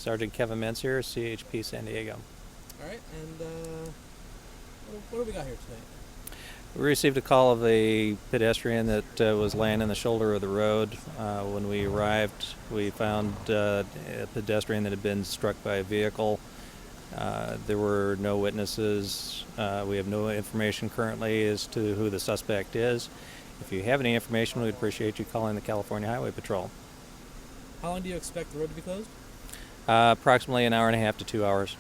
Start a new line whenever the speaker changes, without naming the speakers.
Sergeant Kevin Mintz here, CHP San Diego.
All right, and what do we got here tonight?
We received a call of a pedestrian that was laying in the shoulder of the road. When we arrived, we found a pedestrian that had been struck by a vehicle. There were no witnesses. We have no information currently as to who the suspect is. If you have any information, we'd appreciate you calling the California Highway Patrol.
How long do you expect the road to be closed?
Approximately an hour and a half to 2 hours.